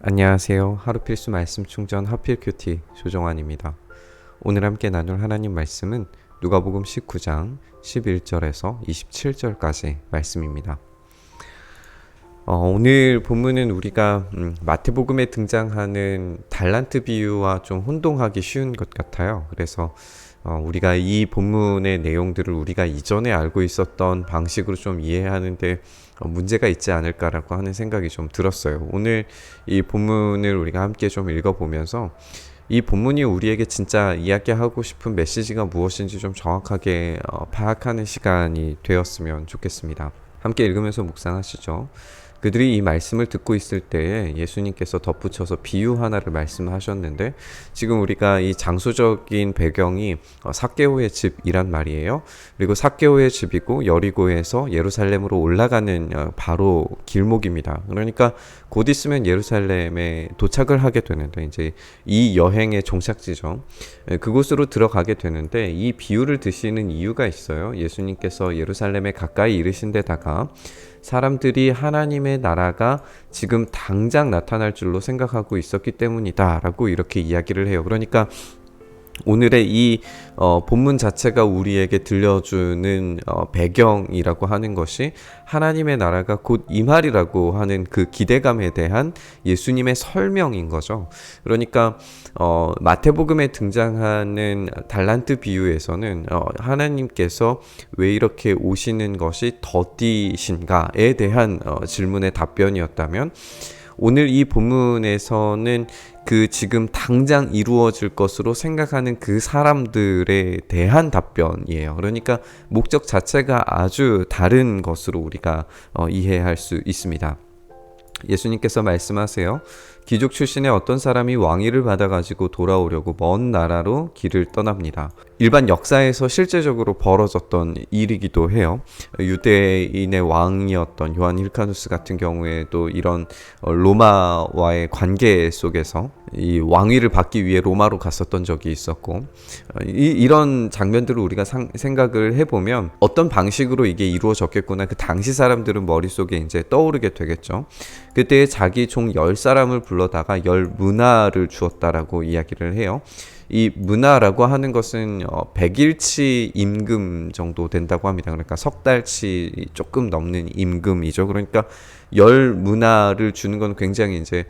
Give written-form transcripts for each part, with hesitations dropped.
안녕하세요. 하루 필수 말씀 충전 하필 큐티 조정환입니다. 오늘 함께 나눌 하나님 말씀은 누가복음 19장 11절에서 27절까지 말씀입니다. 오늘 본문은 우리가 마태복음에 등장하는 달란트 비유와 좀 혼동하기 쉬운 것 같아요. 그래서 우리가 이 본문의 내용들을 우리가 이전에 알고 있었던 방식으로 좀 이해하는데 문제가 있지 않을까라고 하는 생각이 좀 들었어요. 오늘 이 본문을 우리가 함께 좀 읽어보면서 이 본문이 우리에게 진짜 이야기하고 싶은 메시지가 무엇인지 좀 정확하게 파악하는 시간이 되었으면 좋겠습니다. 함께 읽으면서 묵상하시죠. 그들이 이 말씀을 듣고 있을 때에 예수님께서 덧붙여서 비유 하나를 말씀하셨는데, 지금 우리가 이 장소적인 배경이 삭개오의 집이란 말이에요. 그리고 삭개오의 집이고 여리고에서 예루살렘으로 올라가는 바로 길목입니다. 그러니까 곧 있으면 예루살렘에 도착을 하게 되는데, 이제 이 여행의 종착지죠. 그곳으로 들어가게 되는데, 이 비유를 드시는 이유가 있어요. 예수님께서 예루살렘에 가까이 이르신 데다가 사람들이 하나님의 나라가 지금 당장 나타날 줄로 생각하고 있었기 때문이다 라고 이렇게 이야기를 해요. 그러니까 오늘의 이 본문 자체가 우리에게 들려주는 배경이라고 하는 것이 하나님의 나라가 곧 임하리라고 하는 그 기대감에 대한 예수님의 설명인 거죠. 그러니까 마태복음에 등장하는 달란트 비유에서는 하나님께서 왜 이렇게 오시는 것이 더디신가에 대한 질문의 답변이었다면, 오늘 이 본문에서는 그 지금 당장 이루어질 것으로 생각하는 그 사람들에 대한 답변이에요. 그러니까 목적 자체가 아주 다른 것으로 우리가 이해할 수 있습니다. 예수님께서 말씀하세요. 귀족 출신의 어떤 사람이 왕위를 받아가지고 돌아오려고 먼 나라로 길을 떠납니다. 일반 역사에서 실제적으로 벌어졌던 일이기도 해요. 유대인의 왕이었던 요한 힐카누스 같은 경우에도 이런 로마와의 관계 속에서 이 왕위를 받기 위해 로마로 갔었던 적이 있었고, 이런 장면들을 우리가 생각을 해보면 어떤 방식으로 이게 이루어졌겠구나, 그 당시 사람들은 머릿속에 이제 떠오르게 되겠죠. 그때 자기 종 10사람을 불러다가 10문화를 주었다라고 이야기를 해요. 이 문화라고 하는 것은 100일치 임금 정도 된다고 합니다. 그러니까 석 달치 조금 넘는 임금이죠. 그러니까 10문화를 주는 건 굉장히 이제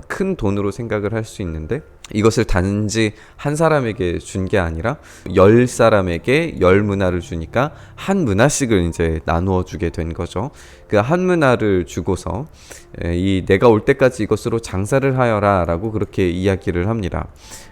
큰 돈으로 생각을 할 수 있는데, 이것을 단지 한 사람에게 준 게 아니라 10사람에게 10문화를 주니까 한 문화씩을 이제 나누어 주게 된 거죠. 그 한 문화를 주고서 내가 올 때까지 이것으로 장사를 하여라 라고 그렇게 이야기를 합니다.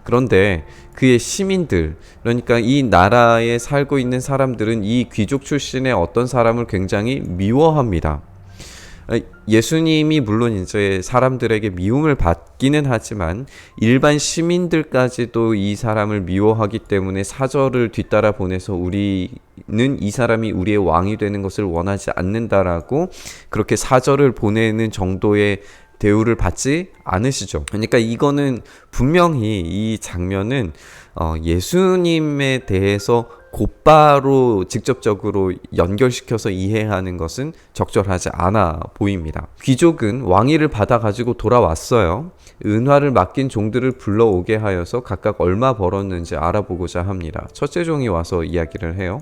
그런데 그의 시민들, 그러니까 이 나라에 살고 있는 사람들은 이 귀족 출신의 어떤 사람을 굉장히 미워합니다. 예수님이 물론 이제 사람들에게 미움을 받기는 하지만 일반 시민들까지도 이 사람을 미워하기 때문에 사절을 뒤따라 보내서 우리는 이 사람이 우리의 왕이 되는 것을 원하지 않는다라고 그렇게 사절을 보내는 정도의 대우를 받지 않으시죠. 그러니까 이거는 분명히 이 장면은 예수님에 대해서 곧바로 직접적으로 연결시켜서 이해하는 것은 적절하지 않아 보입니다. 귀족은 왕위를 받아가지고 돌아왔어요. 은화를 맡긴 종들을 불러오게 하여서 각각 얼마 벌었는지 알아보고자 합니다. 첫째 종이 와서 이야기를 해요.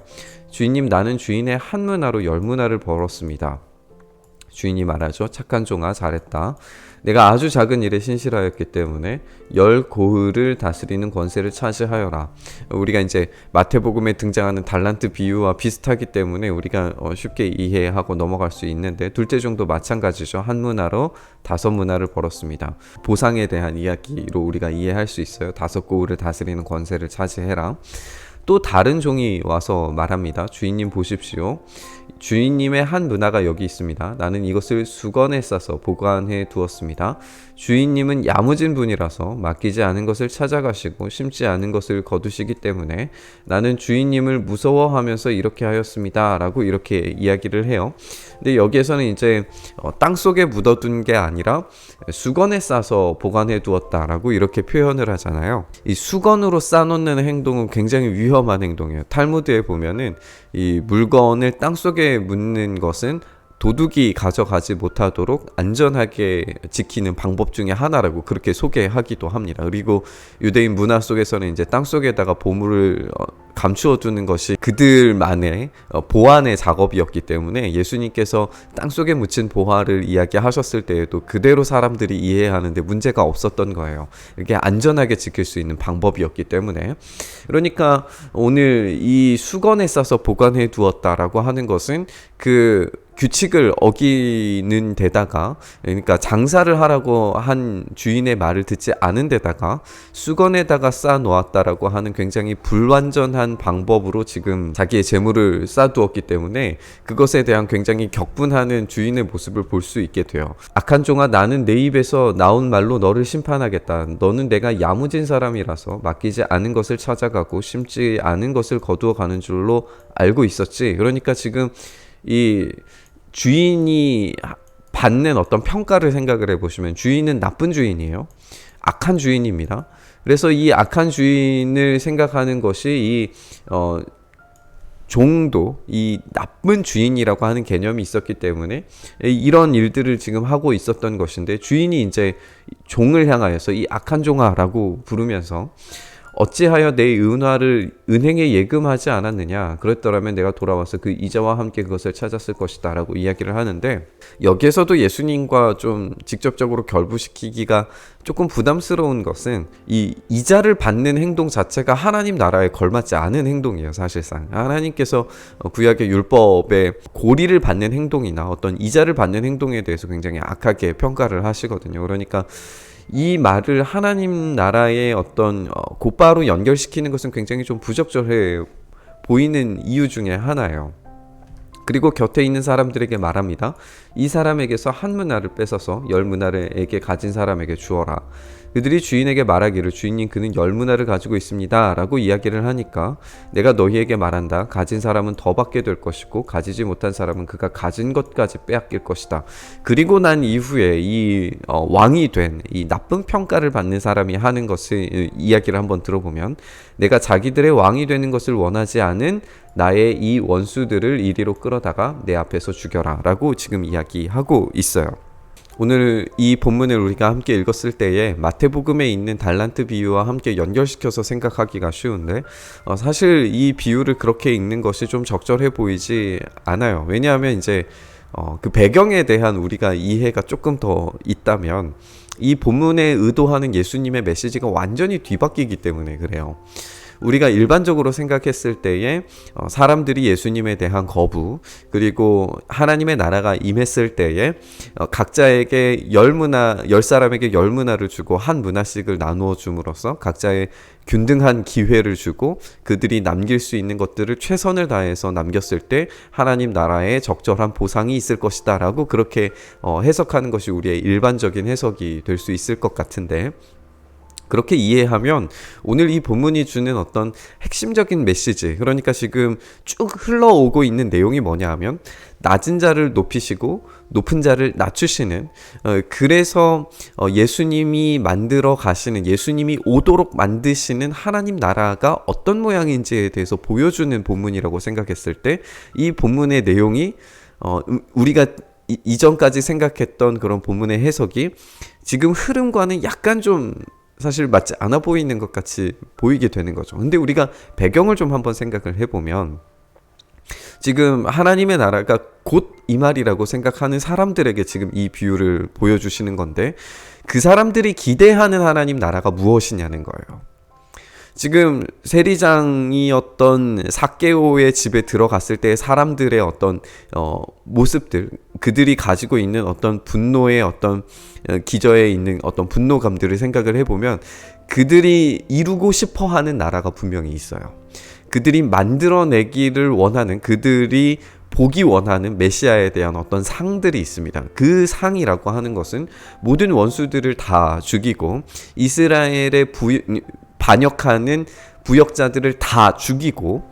주인님, 나는 주인의 한 문화로 10문화를 벌었습니다. 주인이 말하죠. 착한 종아, 잘했다. 내가 아주 작은 일에 신실하였기 때문에 10고을을 다스리는 권세를 차지하여라. 우리가 이제 마태복음에 등장하는 달란트 비유와 비슷하기 때문에 우리가 쉽게 이해하고 넘어갈 수 있는데, 둘째 종도 마찬가지죠. 한 문화로 5문화를 벌었습니다. 보상에 대한 이야기로 우리가 이해할 수 있어요. 5고을을 다스리는 권세를 차지해라. 또 다른 종이 와서 말합니다. 주인님 보십시오. 주인님의 한 문화가 여기 있습니다. 나는 이것을 수건에 싸서 보관해 두었습니다. 주인님은 야무진 분이라서 맡기지 않은 것을 찾아가시고 심지 않은 것을 거두시기 때문에 나는 주인님을 무서워하면서 이렇게 하였습니다. 라고 이렇게 이야기를 해요. 근데 여기에서는 이제 땅속에 묻어둔 게 아니라 수건에 싸서 보관해 두었다라고 이렇게 표현을 하잖아요. 이 수건으로 싸놓는 행동은 굉장히 위험한 행동이에요. 탈무드에 보면은 이 물건을 땅속에 묻는 것은 도둑이 가져가지 못하도록 안전하게 지키는 방법 중에 하나라고 그렇게 소개하기도 합니다. 그리고 유대인 문화 속에서는 이제 땅 속에다가 보물을 감추어 두는 것이 그들만의 보안의 작업이었기 때문에 예수님께서 땅 속에 묻힌 보화를 이야기하셨을 때에도 그대로 사람들이 이해하는데 문제가 없었던 거예요. 이렇게 안전하게 지킬 수 있는 방법이었기 때문에. 그러니까 오늘 이 수건에 싸서 보관해 두었다라고 하는 것은 그 규칙을 어기는 데다가, 그러니까 장사를 하라고 한 주인의 말을 듣지 않은 데다가 수건에다가 쌓아 놓았다라고 하는 굉장히 불완전한 방법으로 지금 자기의 재물을 쌓아두었기 때문에 그것에 대한 굉장히 격분하는 주인의 모습을 볼 수 있게 돼요. 악한 종아, 나는 내 입에서 나온 말로 너를 심판하겠다. 너는 내가 야무진 사람이라서 맡기지 않은 것을 찾아가고 심지 않은 것을 거두어 가는 줄로 알고 있었지. 그러니까 지금 이 주인이 받는 어떤 평가를 생각을 해보시면 주인은 나쁜 주인이에요. 악한 주인입니다. 그래서 이 악한 주인을 생각하는 것이 이 종도 이 나쁜 주인이라고 하는 개념이 있었기 때문에 이런 일들을 지금 하고 있었던 것인데, 주인이 이제 종을 향하여서 이 악한 종아라고 부르면서 어찌하여 내 은화를 은행에 예금하지 않았느냐, 그랬더라면 내가 돌아와서 그 이자와 함께 그것을 찾았을 것이다 라고 이야기를 하는데, 여기에서도 예수님과 좀 직접적으로 결부시키기가 조금 부담스러운 것은 이 이자를 받는 행동 자체가 하나님 나라에 걸맞지 않은 행동이에요. 사실상 하나님께서 구약의 율법에 고리를 받는 행동이나 어떤 이자를 받는 행동에 대해서 굉장히 악하게 평가를 하시거든요. 그러니까 이 말을 하나님 나라의 어떤 곧바로 연결시키는 것은 굉장히 좀 부적절해 보이는 이유 중에 하나예요. 그리고 곁에 있는 사람들에게 말합니다. 이 사람에게서 한 문화를 뺏어서 10문화에게 가진 사람에게 주어라. 그들이 주인에게 말하기를 주인님 그는 10문화를 가지고 있습니다 라고 이야기를 하니까 내가 너희에게 말한다. 가진 사람은 더 받게 될 것이고 가지지 못한 사람은 그가 가진 것까지 빼앗길 것이다. 그리고 난 이후에 이 왕이 된 이 나쁜 평가를 받는 사람이 하는 것을 이야기를 한번 들어보면, 내가 자기들의 왕이 되는 것을 원하지 않은 나의 이 원수들을 이리로 끌어다가 내 앞에서 죽여라 라고 지금 이야기하고 있어요. 오늘 이 본문을 우리가 함께 읽었을 때에 마태복음에 있는 달란트 비유와 함께 연결시켜서 생각하기가 쉬운데 사실 이 비유를 그렇게 읽는 것이 좀 적절해 보이지 않아요. 왜냐하면 이제 그 배경에 대한 우리가 이해가 조금 더 있다면 이 본문에 의도하는 예수님의 메시지가 완전히 뒤바뀌기 때문에 그래요. 우리가 일반적으로 생각했을 때에 사람들이 예수님에 대한 거부, 그리고 하나님의 나라가 임했을 때에 각자에게 10사람에게 10문화를 주고 한 문화씩을 나누어 줌으로써 각자의 균등한 기회를 주고 그들이 남길 수 있는 것들을 최선을 다해서 남겼을 때 하나님 나라에 적절한 보상이 있을 것이다 라고 그렇게 해석하는 것이 우리의 일반적인 해석이 될 수 있을 것 같은데, 그렇게 이해하면 오늘 이 본문이 주는 어떤 핵심적인 메시지, 그러니까 지금 쭉 흘러오고 있는 내용이 뭐냐 하면 낮은 자를 높이시고 높은 자를 낮추시는, 그래서 예수님이 만들어 가시는, 예수님이 오도록 만드시는 하나님 나라가 어떤 모양인지에 대해서 보여주는 본문이라고 생각했을 때 이 본문의 내용이 우리가 이전까지 생각했던 그런 본문의 해석이 지금 흐름과는 약간 좀 사실 맞지 않아 보이는 것 같이 보이게 되는 거죠. 근데 우리가 배경을 좀 한번 생각을 해보면 지금 하나님의 나라가 곧 이 말이라고 생각하는 사람들에게 지금 이 비유를 보여주시는 건데, 그 사람들이 기대하는 하나님 나라가 무엇이냐는 거예요. 지금 세리장이었던 삭개오의 집에 들어갔을 때 사람들의 어떤 모습들, 그들이 가지고 있는 어떤 분노의 어떤 기저에 있는 어떤 분노감들을 생각을 해보면 그들이 이루고 싶어하는 나라가 분명히 있어요. 그들이 만들어내기를 원하는, 그들이 보기 원하는 메시아에 대한 어떤 상들이 있습니다. 그 상이라고 하는 것은 모든 원수들을 다 죽이고 이스라엘의 반역하는 부역자들을 다 죽이고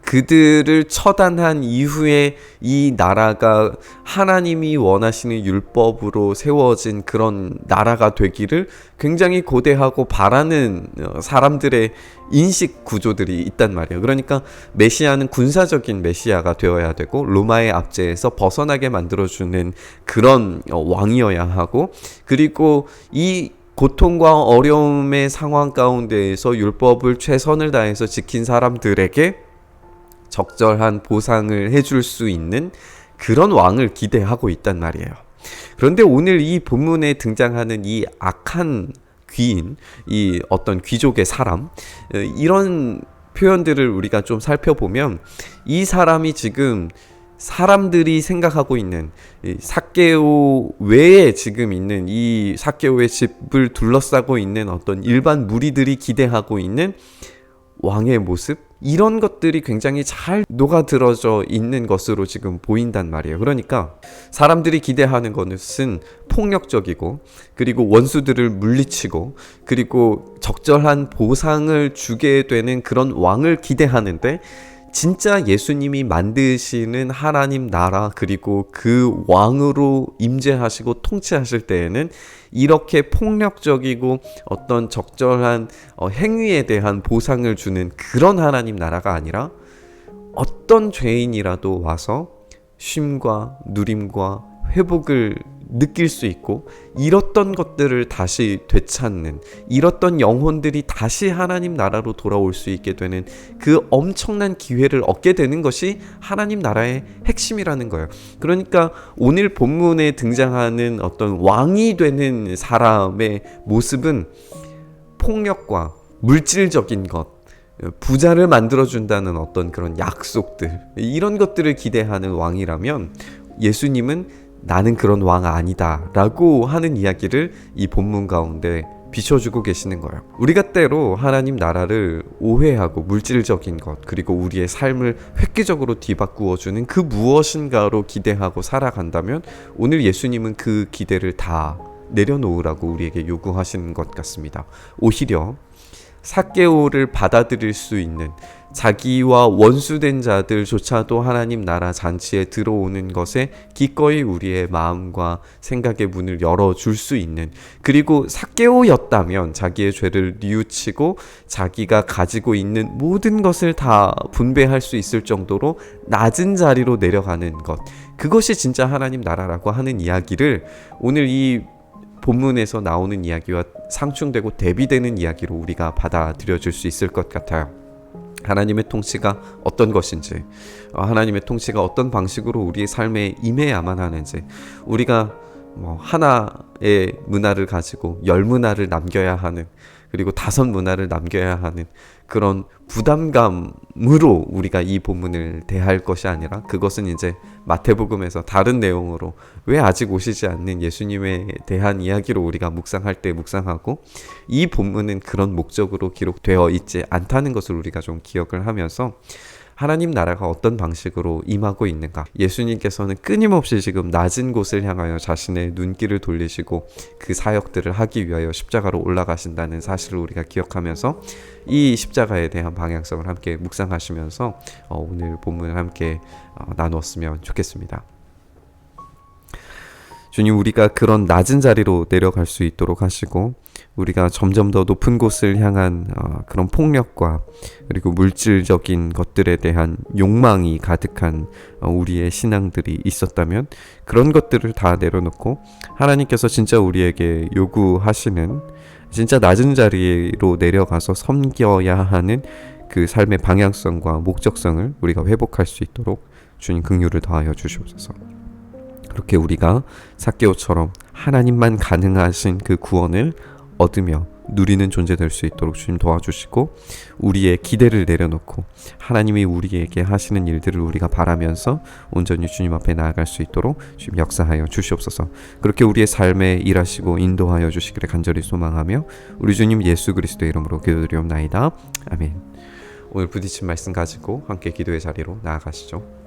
그들을 처단한 이후에 이 나라가 하나님이 원하시는 율법으로 세워진 그런 나라가 되기를 굉장히 고대하고 바라는 사람들의 인식 구조들이 있단 말이에요. 그러니까 메시아는 군사적인 메시아가 되어야 되고 로마의 압제에서 벗어나게 만들어주는 그런 왕이어야 하고, 그리고 이 고통과 어려움의 상황 가운데에서 율법을 최선을 다해서 지킨 사람들에게 적절한 보상을 해줄 수 있는 그런 왕을 기대하고 있단 말이에요. 그런데 오늘 이 본문에 등장하는 이 악한 귀인, 이 어떤 귀족의 사람, 이런 표현들을 우리가 좀 살펴보면 이 사람이 지금 사람들이 생각하고 있는 삭개오 외에 지금 있는 이 삭개오의 집을 둘러싸고 있는 어떤 일반 무리들이 기대하고 있는 왕의 모습, 이런 것들이 굉장히 잘 녹아들어져 있는 것으로 지금 보인단 말이에요. 그러니까 사람들이 기대하는 것은 폭력적이고, 그리고 원수들을 물리치고, 그리고 적절한 보상을 주게 되는 그런 왕을 기대하는데, 진짜 예수님이 만드시는 하나님 나라, 그리고 그 왕으로 임재하시고 통치하실 때에는 이렇게 폭력적이고 어떤 적절한 행위에 대한 보상을 주는 그런 하나님 나라가 아니라, 어떤 죄인이라도 와서 쉼과 누림과 회복을 느낄 수 있고, 잃었던 것들을 다시 되찾는, 잃었던 영혼들이 다시 하나님 나라로 돌아올 수 있게 되는 그 엄청난 기회를 얻게 되는 것이 하나님 나라의 핵심이라는 거예요. 그러니까 오늘 본문에 등장하는 어떤 왕이 되는 사람의 모습은 폭력과 물질적인 것, 부자를 만들어준다는 어떤 그런 약속들, 이런 것들을 기대하는 왕이라면, 예수님은 나는 그런 왕 아니다 라고 하는 이야기를 이 본문 가운데 비춰주고 계시는 거예요. 우리가 때로 하나님 나라를 오해하고 물질적인 것, 그리고 우리의 삶을 획기적으로 뒤바꾸어주는 그 무엇인가로 기대하고 살아간다면, 오늘 예수님은 그 기대를 다 내려놓으라고 우리에게 요구하시는 것 같습니다. 오히려 삭개오를 받아들일 수 있는, 자기와 원수된 자들조차도 하나님 나라 잔치에 들어오는 것에 기꺼이 우리의 마음과 생각의 문을 열어줄 수 있는, 그리고 삭개오였다면 자기의 죄를 뉘우치고 자기가 가지고 있는 모든 것을 다 분배할 수 있을 정도로 낮은 자리로 내려가는 것, 그것이 진짜 하나님 나라라고 하는 이야기를 오늘 이 본문에서 나오는 이야기와 상충되고 대비되는 이야기로 우리가 받아들여질 수 있을 것 같아요. 하나님의 통치가 어떤 것인지, 하나님의 통치가 어떤 방식으로 우리의 삶에 임해야만 하는지, 우리가 하나의 문화를 가지고 10문화를 남겨야 하는, 그리고 5문화를 남겨야 하는 그런 부담감으로 우리가 이 본문을 대할 것이 아니라, 그것은 이제 마태복음에서 다른 내용으로 왜 아직 오시지 않는 예수님에 대한 이야기로 우리가 묵상할 때 묵상하고, 이 본문은 그런 목적으로 기록되어 있지 않다는 것을 우리가 좀 기억을 하면서 하나님 나라가 어떤 방식으로 임하고 있는가, 예수님께서는 끊임없이 지금 낮은 곳을 향하여 자신의 눈길을 돌리시고 그 사역들을 하기 위하여 십자가로 올라가신다는 사실을 우리가 기억하면서 이 십자가에 대한 방향성을 함께 묵상하시면서 오늘 본문을 함께 나누었으면 좋겠습니다. 주님, 우리가 그런 낮은 자리로 내려갈 수 있도록 하시고, 우리가 점점 더 높은 곳을 향한 그런 폭력과 그리고 물질적인 것들에 대한 욕망이 가득한 우리의 신앙들이 있었다면, 그런 것들을 다 내려놓고 하나님께서 진짜 우리에게 요구하시는, 진짜 낮은 자리로 내려가서 섬겨야 하는 그 삶의 방향성과 목적성을 우리가 회복할 수 있도록 주님 긍휼을 더하여 주시옵소서. 그렇게 우리가 삭개오처럼 하나님만 가능하신 그 구원을 얻으며 누리는 존재 될 수 있도록 주님 도와주시고, 우리의 기대를 내려놓고 하나님이 우리에게 하시는 일들을 우리가 바라면서 온전히 주님 앞에 나아갈 수 있도록 주님 역사하여 주시옵소서. 그렇게 우리의 삶에 일하시고 인도하여 주시기를 간절히 소망하며 우리 주님 예수 그리스도의 이름으로 기도드리옵나이다. 아멘. 오늘 부딪힌 말씀 가지고 함께 기도의 자리로 나아가시죠.